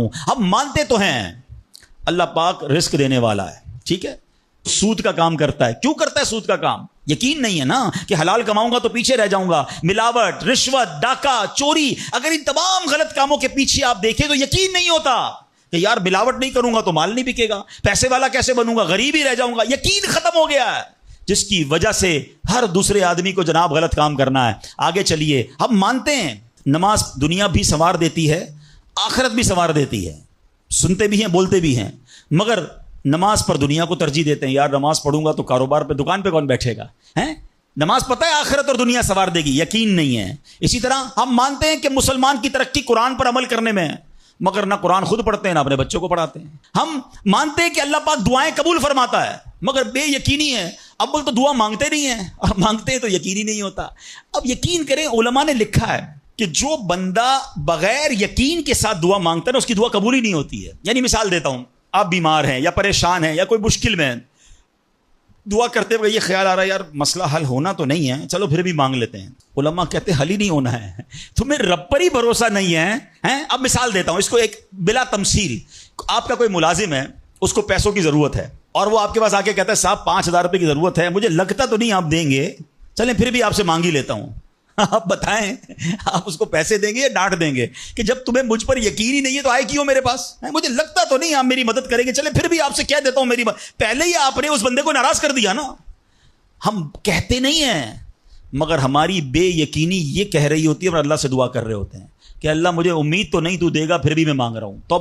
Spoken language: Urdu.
ہوں. ہم مانتے تو ہیں اللہ پاک رزق دینے والا ہے, ٹھیک ہے, سود کا کام کرتا ہے. کیوں کرتا ہے سود کا کام؟ یقین نہیں ہے نا کہ حلال کماؤں گا تو پیچھے رہ جاؤں گا. ملاوٹ, رشوت, ڈاکہ, چوری, اگر ان تمام غلط کاموں کے پیچھے آپ دیکھیں تو یقین نہیں ہوتا کہ یار ملاوٹ نہیں کروں گا تو مال نہیں بکے گا, پیسے والا کیسے بنوں گا, غریب ہی رہ جاؤں گا. یقین ختم ہو گیا ہے, جس کی وجہ سے ہر دوسرے آدمی کو جناب غلط کام کرنا ہے. آگے چلیے, ہم مانتے ہیں نماز دنیا بھی سنوار دیتی ہے, آخرت بھی سنوار دیتی ہے. سنتے بھی ہیں, بولتے بھی ہیں, مگر نماز پر دنیا کو ترجیح دیتے ہیں. یار نماز پڑھوں گا تو کاروبار پہ, دکان پہ کون بیٹھے گا, ہیں؟ نماز پتہ ہے آخرت اور دنیا سنوار دے گی, یقین نہیں ہے. اسی طرح ہم مانتے ہیں کہ مسلمان کی ترقی قرآن پر عمل کرنے میں ہے, مگر نہ قرآن خود پڑھتے ہیں نہ اپنے بچوں کو پڑھاتے ہیں. ہم مانتے ہیں کہ اللہ پاک دعائیں قبول فرماتا ہے, مگر بے یقینی ہے. اول تو دعا مانگتے نہیں ہیں, اور مانگتے ہیں تو یقینی نہیں ہوتا. اب یقین کریں, علماء نے لکھا ہے کہ جو بندہ بغیر یقین کے ساتھ دعا مانگتا ہے نا, اس کی دعا قبول ہی نہیں ہوتی ہے. یعنی مثال دیتا ہوں, آپ بیمار ہیں یا پریشان ہیں یا کوئی مشکل میں ہیں, دعا کرتے ہوئے یہ خیال آ رہا ہے یار مسئلہ حل ہونا تو نہیں ہے, چلو پھر بھی مانگ لیتے ہیں. علماء کہتے ہیں حل ہی نہیں ہونا ہے, تمہیں رب پر ہی بھروسہ نہیں ہے. اب مثال دیتا ہوں اس کو ایک بلا تمثیل. آپ کا کوئی ملازم ہے, اس کو پیسوں کی ضرورت ہے, اور وہ آپ کے پاس آ کے کہتا ہے صاحب 5,000 روپے کی ضرورت ہے, مجھے لگتا تو نہیں آپ دیں گے, چلیں پھر بھی آپ سے مانگ ہی لیتا ہوں. آپ بتائیں آپ اس کو پیسے دیں گے یا ڈانٹ دیں گے کہ جب تمہیں مجھ پر یقین ہی نہیں ہے تو آئے کیوں میرے پاس, مجھے لگتا تو نہیں آپ میری مدد کریں گے, چلے پھر بھی آپ سے کہہ دیتا ہوں میری پہلے ہی آپ نے اس بندے کو ناراض کر دیا نا. ہم کہتے نہیں ہیں, مگر ہماری بے یقینی یہ کہہ رہی ہوتی ہے, اور اللہ سے دعا کر رہے ہوتے ہیں کہ اللہ مجھے امید تو نہیں تو دے گا, پھر بھی میں مانگ رہا ہوں. تو